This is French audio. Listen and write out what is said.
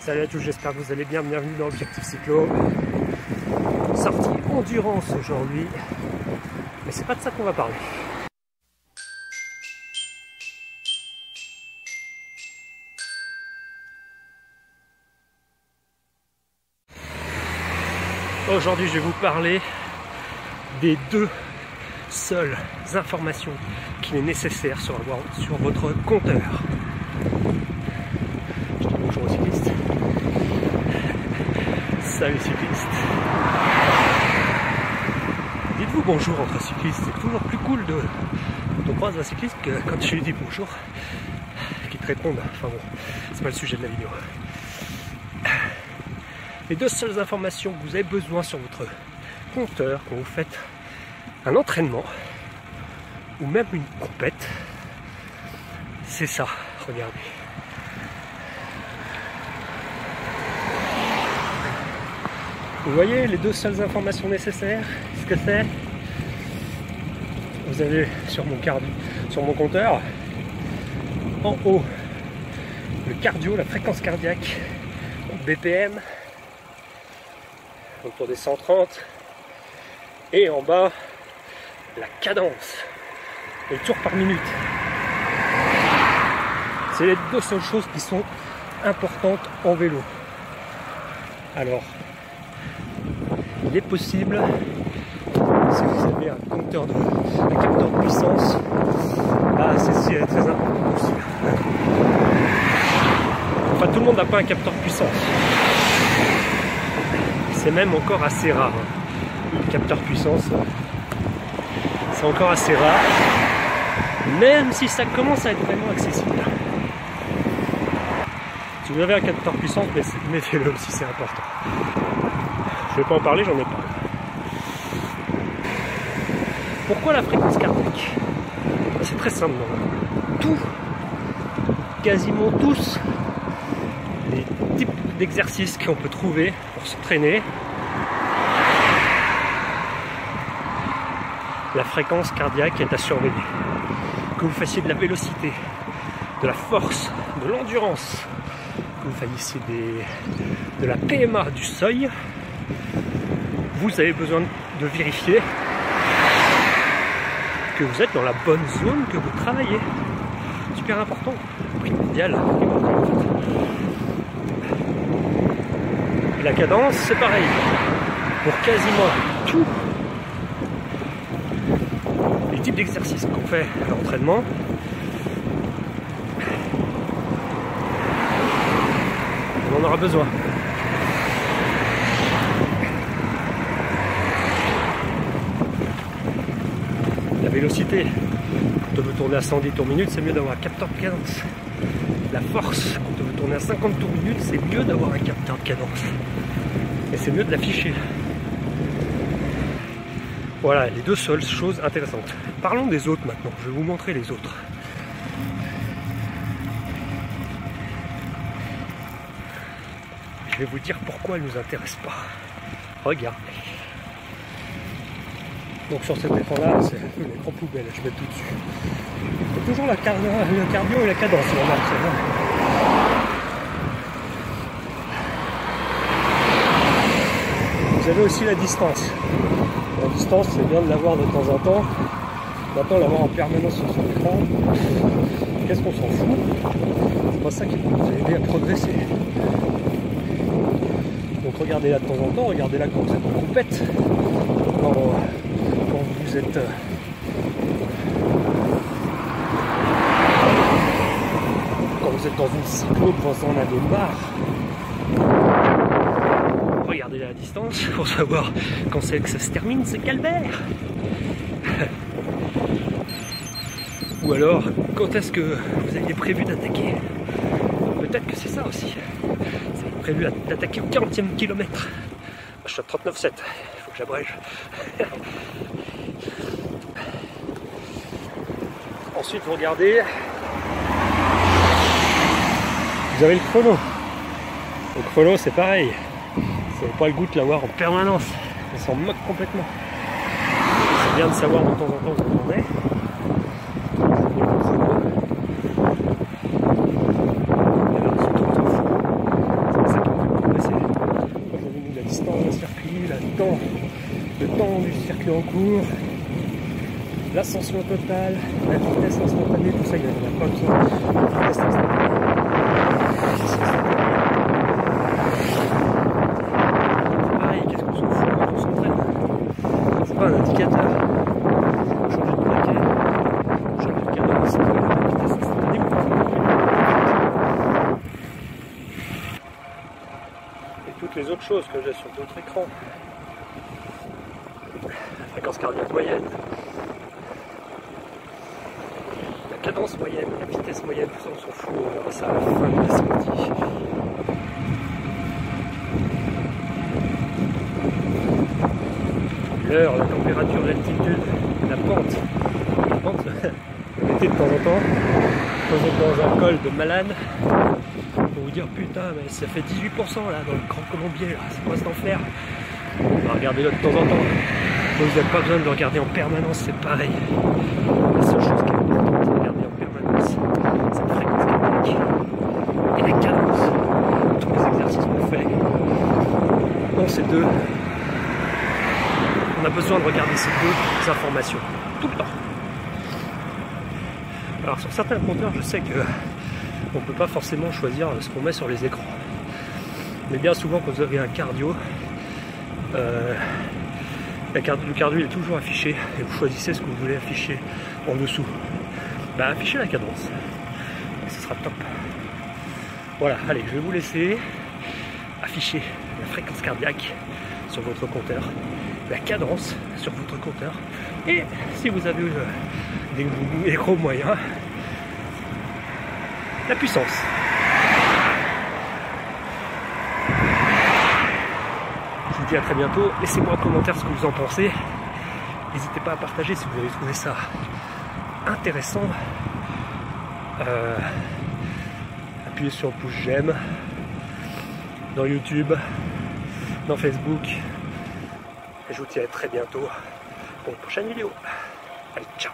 Salut à tous, j'espère que vous allez bien, bienvenue dans Objectif Cyclo. Sortie endurance aujourd'hui, mais c'est pas de ça qu'on va parler. Aujourd'hui je vais vous parler des deux seules informations qu'il est nécessaire sur votre compteur. Je dis bonjour aux cyclistes. Salut cyclistes. Dites-vous bonjour entre cyclistes, c'est toujours plus cool de croiser un cycliste que quand je lui dis bonjour, qu'il te réponde. Enfin bon, c'est pas le sujet de la vidéo. Les deux seules informations que vous avez besoin sur votre compteur quand vous faites un entraînement ou même une compète, c'est ça, regardez. Vous voyez les deux seules informations nécessaires, ce que c'est? Vous avez sur mon compteur, en haut, le cardio, la fréquence cardiaque, BPM, autour des 130, et en bas, la cadence, les tours par minute. C'est les deux seules choses qui sont importantes en vélo. Alors, il est possible, si vous avez un capteur de puissance, ceci est très important aussi. Enfin, tout le monde n'a pas un capteur de puissance. C'est même encore assez rare. Le capteur puissance, c'est encore assez rare, même si ça commence à être vraiment accessible. Si vous avez un capteur puissance, mettez-le aussi, c'est important. Je ne vais pas en parler, j'en ai pas. Pourquoi la fréquence cardiaque? C'est très simple. Quasiment tous les types d'exercices qu'on peut trouver pour s'entraîner, la fréquence cardiaque est à surveiller. Que vous fassiez de la vélocité, de la force, de l'endurance, que vous fassiez de la PMA, du seuil, vous avez besoin de vérifier que vous êtes dans la bonne zone que vous travaillez. Super important, primordial. La cadence, c'est pareil. Pour quasiment tous les types d'exercices qu'on fait à l'entraînement, on en aura besoin. La vélocité, quand on veut tourner à 110 tours minute, c'est mieux d'avoir un capteur de cadence. La force, quand on veut tourner à 50 tours minute, c'est mieux d'avoir un capteur de cadence. Et c'est mieux de l'afficher. Voilà, les deux seules choses intéressantes. Parlons des autres maintenant, je vais vous montrer les autres. Je vais vous dire pourquoi elles ne nous intéressent pas. Regardez. Donc sur cet écran-là, c'est l'écran poubelle, je vais tout dessus. Il y a toujours le cardio et la cadence, Vous avez aussi la distance. La distance, c'est bien de l'avoir de temps en temps. Maintenant, l'avoir en permanence sur son écran, qu'est-ce qu'on s'en fout? C'est pas ça qui va vous aider à progresser. Donc regardez-la de temps en temps, regardez-la quand vous êtes en compète. Quand vous êtes dans une cyclo, quand vous en avez marre, regardez la distance pour savoir quand c'est que ça se termine, c'est calvaire. Ou alors, quand est-ce que vous aviez prévu d'attaquer? Peut-être que c'est ça aussi. Vous avez prévu d'attaquer au 40e kilomètre. Je suis à 39,7, il faut que j'abrège. Ensuite, vous regardez, vous avez le chrono. Le chrono, c'est pareil. Vous n'avez pas le goût de l'avoir en permanence. On s'en moque complètement. C'est bien de savoir de temps en temps où on est. circuit en cours, l'ascension totale, la vitesse instantanée, tout ça, il n'y a pas besoin de vitesse instantanée. C'est pareil, qu'est-ce qu'on s'en fout quand on s'entraîne? C'est pas un indicateur. Changer de braquet, changer de cadence, c'est la vitesse instantanée. Et toutes les autres choses que j'ai sur d'autres écrans. La fréquence cardiaque moyenne, la cadence moyenne, la vitesse moyenne, tout ça on s'en fout, on verra ça à la fin de la sortie. L'heure, la température, l'altitude, la pente. La pente, on était de temps en temps, quand vous êtes dans un col de malade, pour vous dire putain mais ça fait 18% là dans le Grand Colombier, là, c'est quoi cet enfer? On va regarder là de temps en temps. Donc vous n'avez pas besoin de le regarder en permanence, c'est pareil. La seule chose qui est importante de regarder en permanence, c'est la fréquence cardiaque et la cadence. Tous les exercices qu'on fait dans ces deux, on a besoin de regarder ces deux informations tout le temps. Alors sur certains compteurs, je sais que on ne peut pas forcément choisir ce qu'on met sur les écrans. Mais bien souvent quand vous avez un cardio, le cardio est toujours affiché et vous choisissez ce que vous voulez afficher en dessous. Bah, affichez la cadence et ce sera top. Voilà, allez, je vais vous laisser afficher la fréquence cardiaque sur votre compteur, la cadence sur votre compteur et si vous avez des gros moyens, la puissance. Je vous dis à très bientôt, laissez-moi un commentaire ce que vous en pensez. N'hésitez pas à partager si vous avez trouvé ça intéressant. Appuyez sur le pouce j'aime dans YouTube, dans Facebook. Et je vous dis à très bientôt pour une prochaine vidéo. Allez, ciao!